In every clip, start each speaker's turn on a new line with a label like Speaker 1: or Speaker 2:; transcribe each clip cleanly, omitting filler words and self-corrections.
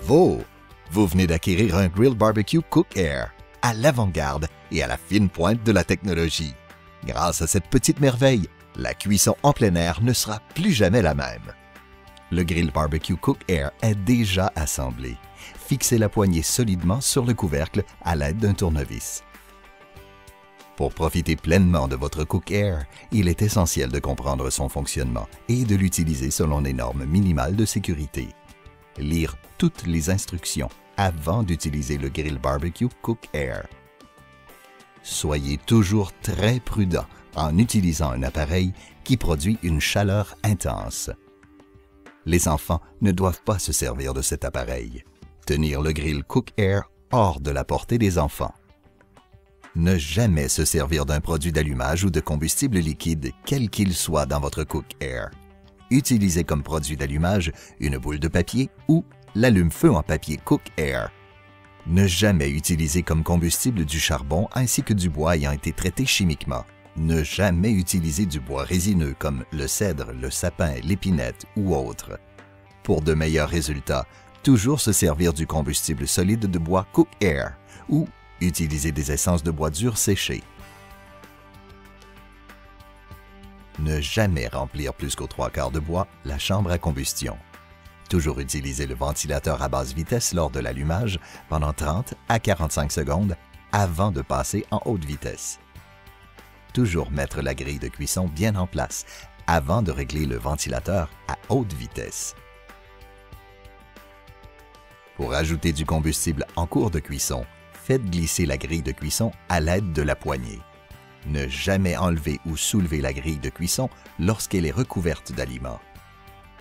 Speaker 1: Bravo! Vous venez d'acquérir un Grill Barbecue Cook Air, à l'avant-garde et à la fine pointe de la technologie. Grâce à cette petite merveille, la cuisson en plein air ne sera plus jamais la même. Le Grill Barbecue Cook Air est déjà assemblé. Fixez la poignée solidement sur le couvercle à l'aide d'un tournevis. Pour profiter pleinement de votre Cook Air, il est essentiel de comprendre son fonctionnement et de l'utiliser selon les normes minimales de sécurité. Lire toutes les instructions avant d'utiliser le Grill Barbecue Cook Air. Soyez toujours très prudent en utilisant un appareil qui produit une chaleur intense. Les enfants ne doivent pas se servir de cet appareil. Tenir le Grill Cook Air hors de la portée des enfants. Ne jamais se servir d'un produit d'allumage ou de combustible liquide, quel qu'il soit dans votre Cook Air. Utilisez comme produit d'allumage une boule de papier ou l'allume-feu en papier Cook Air. Ne jamais utiliser comme combustible du charbon ainsi que du bois ayant été traité chimiquement. Ne jamais utiliser du bois résineux comme le cèdre, le sapin, l'épinette ou autre. Pour de meilleurs résultats, toujours se servir du combustible solide de bois Cook Air ou utiliser des essences de bois dur séchées. Ne jamais remplir plus qu'aux 3/4 de bois la chambre à combustion. Toujours utiliser le ventilateur à basse vitesse lors de l'allumage pendant 30 à 45 secondes avant de passer en haute vitesse. Toujours mettre la grille de cuisson bien en place avant de régler le ventilateur à haute vitesse. Pour ajouter du combustible en cours de cuisson, faites glisser la grille de cuisson à l'aide de la poignée. Ne jamais enlever ou soulever la grille de cuisson lorsqu'elle est recouverte d'aliments.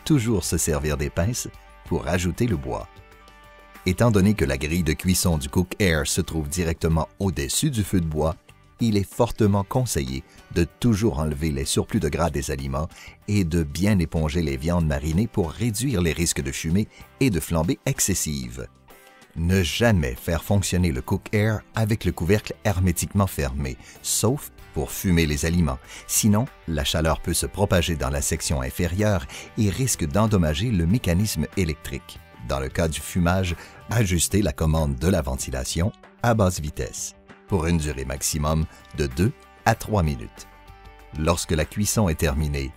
Speaker 1: Toujours se servir des pinces pour ajouter le bois. Étant donné que la grille de cuisson du Cook Air se trouve directement au-dessus du feu de bois, il est fortement conseillé de toujours enlever les surplus de gras des aliments et de bien éponger les viandes marinées pour réduire les risques de fumée et de flambée excessive. Ne jamais faire fonctionner le Cook Air avec le couvercle hermétiquement fermé, sauf pour fumer les aliments. Sinon, la chaleur peut se propager dans la section inférieure et risque d'endommager le mécanisme électrique. Dans le cas du fumage, ajustez la commande de la ventilation à basse vitesse pour une durée maximum de 2 à 3 minutes. Lorsque la cuisson est terminée,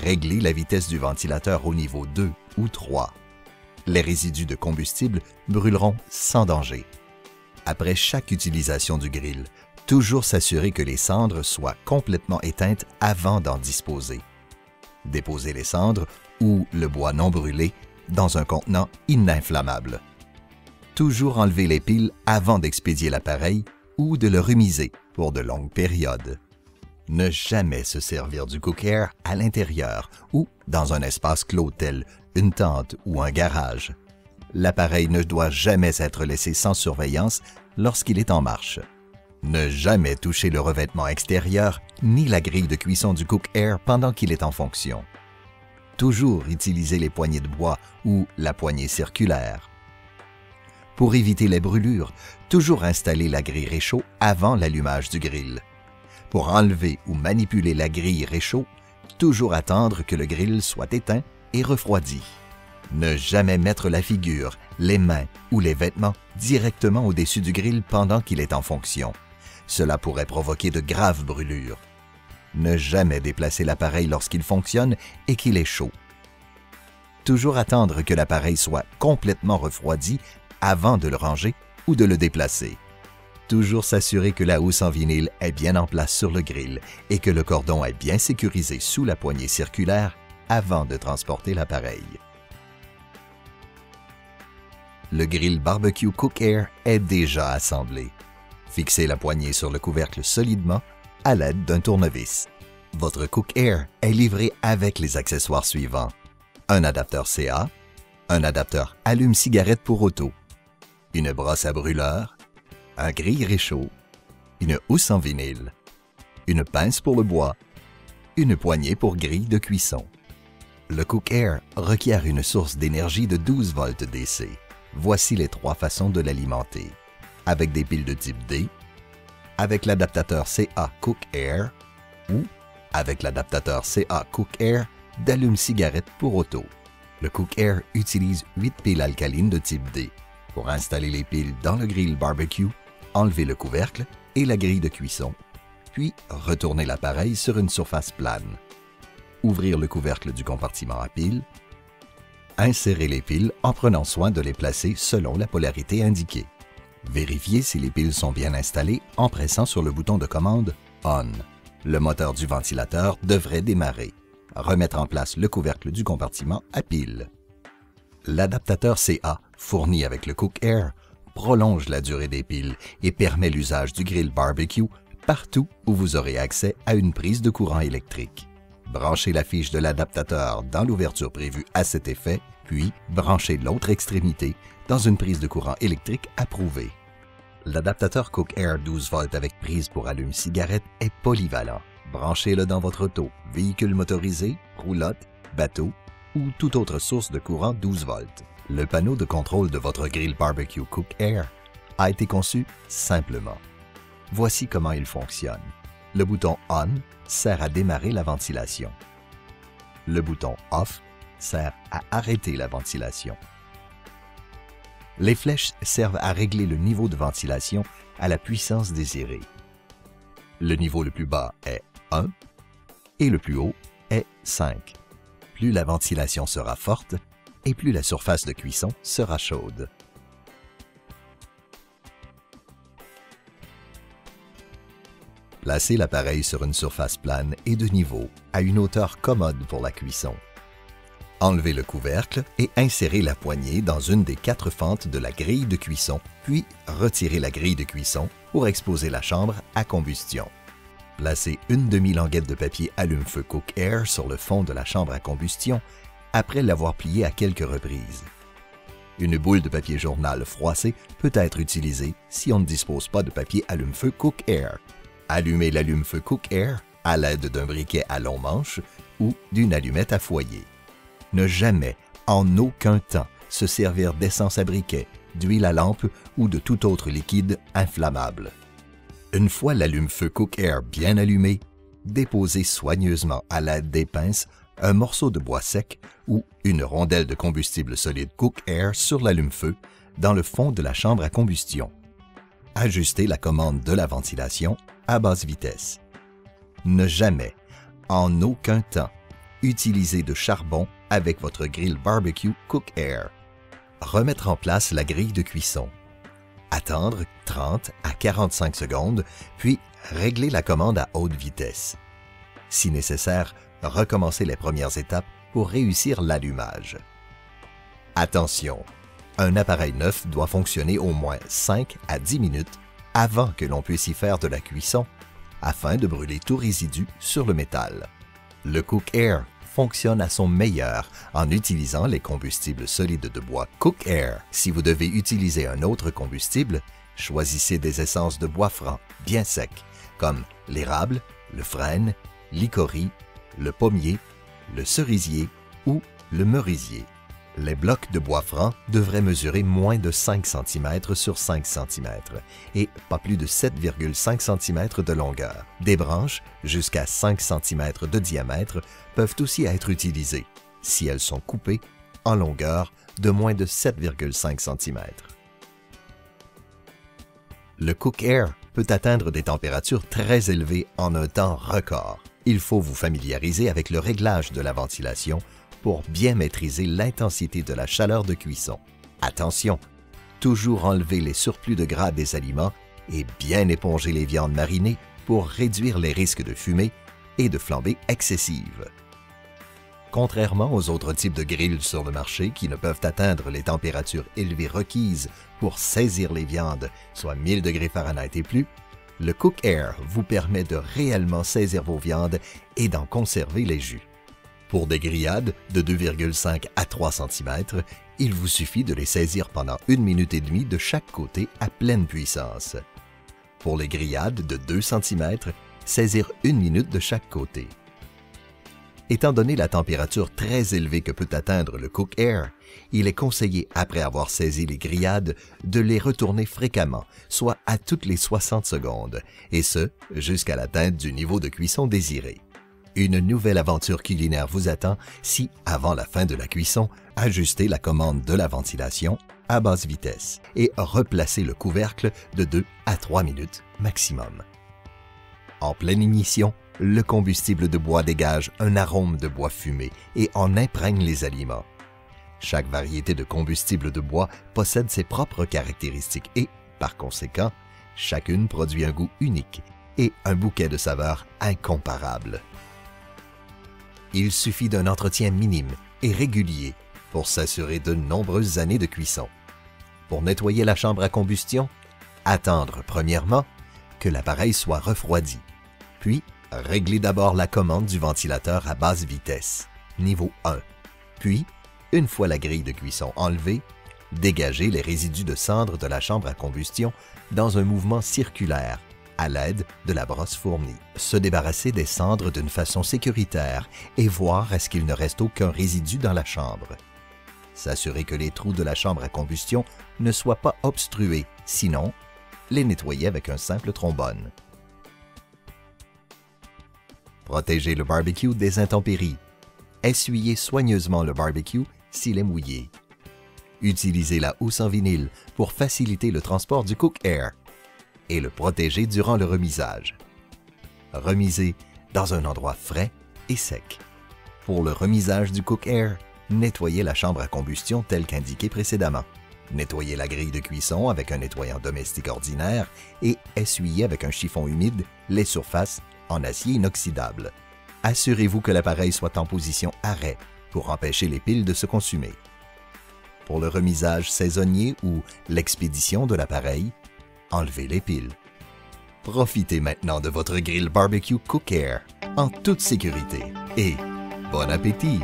Speaker 1: réglez la vitesse du ventilateur au niveau 2 ou 3. Les résidus de combustible brûleront sans danger. Après chaque utilisation du grill, toujours s'assurer que les cendres soient complètement éteintes avant d'en disposer. Déposez les cendres ou le bois non brûlé dans un contenant ininflammable. Toujours enlever les piles avant d'expédier l'appareil ou de le remiser pour de longues périodes. Ne jamais se servir du Cook Air à l'intérieur ou dans un espace clos tel une tente ou un garage. L'appareil ne doit jamais être laissé sans surveillance lorsqu'il est en marche. Ne jamais toucher le revêtement extérieur ni la grille de cuisson du Cook Air pendant qu'il est en fonction. Toujours utiliser les poignées de bois ou la poignée circulaire. Pour éviter les brûlures, toujours installer la grille réchaud avant l'allumage du grill. Pour enlever ou manipuler la grille réchaud, toujours attendre que le grill soit éteint et refroidi. Ne jamais mettre la figure, les mains ou les vêtements directement au-dessus du grill pendant qu'il est en fonction. Cela pourrait provoquer de graves brûlures. Ne jamais déplacer l'appareil lorsqu'il fonctionne et qu'il est chaud. Toujours attendre que l'appareil soit complètement refroidi avant de le ranger ou de le déplacer. Toujours s'assurer que la housse en vinyle est bien en place sur le grill et que le cordon est bien sécurisé sous la poignée circulaire avant de transporter l'appareil. Le Grill Barbecue Cook Air est déjà assemblé. Fixez la poignée sur le couvercle solidement à l'aide d'un tournevis. Votre Cook Air est livré avec les accessoires suivants: un adapteur CA, un adapteur allume-cigarette pour auto, une brosse à brûleur, un grille réchaud, une housse en vinyle, une pince pour le bois, une poignée pour grille de cuisson. Le Cook Air requiert une source d'énergie de 12 volts DC. Voici les 3 façons de l'alimenter: avec des piles de type D, avec l'adaptateur CA Cook Air ou avec l'adaptateur CA Cook Air d'allume-cigarette pour auto. Le Cook Air utilise 8 piles alcalines de type D. Pour installer les piles dans le grill barbecue, enlevez le couvercle et la grille de cuisson, puis retournez l'appareil sur une surface plane. Ouvrir le couvercle du compartiment à piles. Insérez les piles en prenant soin de les placer selon la polarité indiquée. Vérifiez si les piles sont bien installées en pressant sur le bouton de commande « On ». Le moteur du ventilateur devrait démarrer. Remettre en place le couvercle du compartiment à piles. L'adaptateur CA fourni avec le Cook Air prolonge la durée des piles et permet l'usage du grill barbecue partout où vous aurez accès à une prise de courant électrique. Branchez la fiche de l'adaptateur dans l'ouverture prévue à cet effet, puis branchez l'autre extrémité dans une prise de courant électrique approuvée. L'adaptateur Cook Air 12 volts avec prise pour allume-cigarette est polyvalent. Branchez-le dans votre auto, véhicule motorisé, roulotte, bateau ou toute autre source de courant 12 volts. Le panneau de contrôle de votre grill barbecue Cook Air a été conçu simplement. Voici comment il fonctionne. Le bouton On sert à démarrer la ventilation. Le bouton Off sert à arrêter la ventilation. Les flèches servent à régler le niveau de ventilation à la puissance désirée. Le niveau le plus bas est 1 et le plus haut est 5. Plus la ventilation sera forte et plus la surface de cuisson sera chaude. Placez l'appareil sur une surface plane et de niveau, à une hauteur commode pour la cuisson. Enlevez le couvercle et insérez la poignée dans une des 4 fentes de la grille de cuisson, puis retirez la grille de cuisson pour exposer la chambre à combustion. Placez une demi-languette de papier allume-feu Cook Air sur le fond de la chambre à combustion après l'avoir plié à quelques reprises. Une boule de papier journal froissé peut être utilisée si on ne dispose pas de papier allume-feu Cook Air. Allumez l'allume-feu Cook Air à l'aide d'un briquet à long manche ou d'une allumette à foyer. Ne jamais, en aucun temps, se servir d'essence à briquet, d'huile à lampe ou de tout autre liquide inflammable. Une fois l'allume-feu Cook Air bien allumé, déposez soigneusement à l'aide des pinces un morceau de bois sec ou une rondelle de combustible solide Cook Air sur l'allume-feu dans le fond de la chambre à combustion. Ajustez la commande de la ventilation à basse vitesse. Ne jamais, en aucun temps, utiliser de charbon avec votre grill barbecue Cook Air. Remettre en place la grille de cuisson. Attendre 30 à 45 secondes, puis régler la commande à haute vitesse. Si nécessaire, recommencez les premières étapes pour réussir l'allumage. Attention! Un appareil neuf doit fonctionner au moins 5 à 10 minutes avant que l'on puisse y faire de la cuisson, afin de brûler tout résidu sur le métal. Le Cook Air fonctionne à son meilleur en utilisant les combustibles solides de bois Cook Air. Si vous devez utiliser un autre combustible, choisissez des essences de bois franc bien secs, comme l'érable, le frêne, l'hickory, le pommier, le cerisier ou le merisier. Les blocs de bois franc devraient mesurer moins de 5 cm sur 5 cm et pas plus de 7,5 cm de longueur. Des branches jusqu'à 5 cm de diamètre peuvent aussi être utilisées si elles sont coupées en longueur de moins de 7,5 cm. Le Cook Air peut atteindre des températures très élevées en un temps record. Il faut vous familiariser avec le réglage de la ventilation pour bien maîtriser l'intensité de la chaleur de cuisson. Attention, toujours enlever les surplus de gras des aliments et bien éponger les viandes marinées pour réduire les risques de fumée et de flambée excessive. Contrairement aux autres types de grilles sur le marché qui ne peuvent atteindre les températures élevées requises pour saisir les viandes, soit 1000 degrés Fahrenheit et plus, le Cook Air vous permet de réellement saisir vos viandes et d'en conserver les jus. Pour des grillades de 2,5 à 3 cm, il vous suffit de les saisir pendant 1 minute et demie de chaque côté à pleine puissance. Pour les grillades de 2 cm, saisir 1 minute de chaque côté. Étant donné la température très élevée que peut atteindre le Cook Air, il est conseillé, après avoir saisi les grillades, de les retourner fréquemment, soit à toutes les 60 secondes, et ce, jusqu'à l'atteinte du niveau de cuisson désiré. Une nouvelle aventure culinaire vous attend si, avant la fin de la cuisson, ajustez la commande de la ventilation à basse vitesse et replacez le couvercle de 2 à 3 minutes maximum. En pleine ignition, le combustible de bois dégage un arôme de bois fumé et en imprègne les aliments. Chaque variété de combustible de bois possède ses propres caractéristiques et, par conséquent, chacune produit un goût unique et un bouquet de saveurs incomparables. Il suffit d'un entretien minime et régulier pour s'assurer de nombreuses années de cuisson. Pour nettoyer la chambre à combustion, attendre premièrement que l'appareil soit refroidi, puis réglez d'abord la commande du ventilateur à basse vitesse, niveau 1, puis, une fois la grille de cuisson enlevée, dégagez les résidus de cendres de la chambre à combustion dans un mouvement circulaire à l'aide de la brosse fournie. Se débarrasser des cendres d'une façon sécuritaire et voir à ce qu'il ne reste aucun résidu dans la chambre. S'assurer que les trous de la chambre à combustion ne soient pas obstrués, sinon, les nettoyer avec un simple trombone. Protégez le barbecue des intempéries. Essuyez soigneusement le barbecue s'il est mouillé. Utilisez la housse en vinyle pour faciliter le transport du Cook Air et le protéger durant le remisage. Remisez dans un endroit frais et sec. Pour le remisage du Cook Air, nettoyez la chambre à combustion telle qu'indiqué précédemment. Nettoyez la grille de cuisson avec un nettoyant domestique ordinaire et essuyez avec un chiffon humide les surfaces en acier inoxydable. Assurez-vous que l'appareil soit en position arrêt pour empêcher les piles de se consumer. Pour le remisage saisonnier ou l'expédition de l'appareil, enlevez les piles. Profitez maintenant de votre grill barbecue Cook Air en toute sécurité et bon appétit!